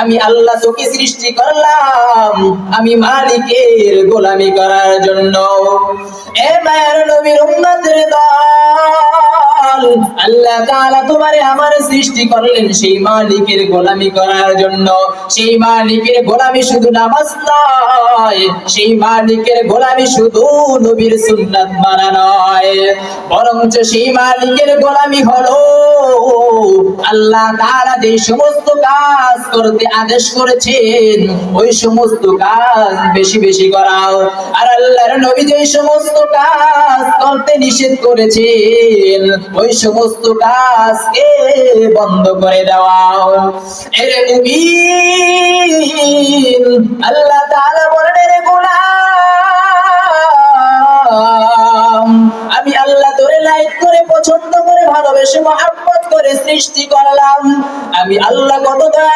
আমি আল্লাহ তোকে সৃষ্টি করলাম আমি মালিকের গোলামি করার জন্য। এ মায়ের নবীর উম্মতের দল, আল্লাহ তাআলা তোমারে আমার সৃষ্টি করলেন সেই মালিকের গোলামি করার জন্য। সেই মালিকের গোলামি শুধু নামাজ নয়, সেই মালিকের গোলামি শুধু নবীর সুন্নাত মানা নয়, বরঞ্চ সেই মালিকের গোলামি হলো আল্লাহ তাআলা যে সমস্ত কাজ করতে আদেশ করেছেন ওই সমস্ত কাজ বেশি বেশি করা, আর আল্লাহর নবী যে সমস্ত কাজ করতে নিষেধ করেছেন ওই সমস্ত কাজকে বন্ধ করে দেওয়া। এর মুমিন, আল্লাহ তাআলা বলেন রে গোলাম, আমি আল্লাহ তোরে লাইক করে পছন্দ করে ভালোবেসে মহব্বত করে সৃষ্টি করলাম। আমি আল্লাহ কত দয়ালু।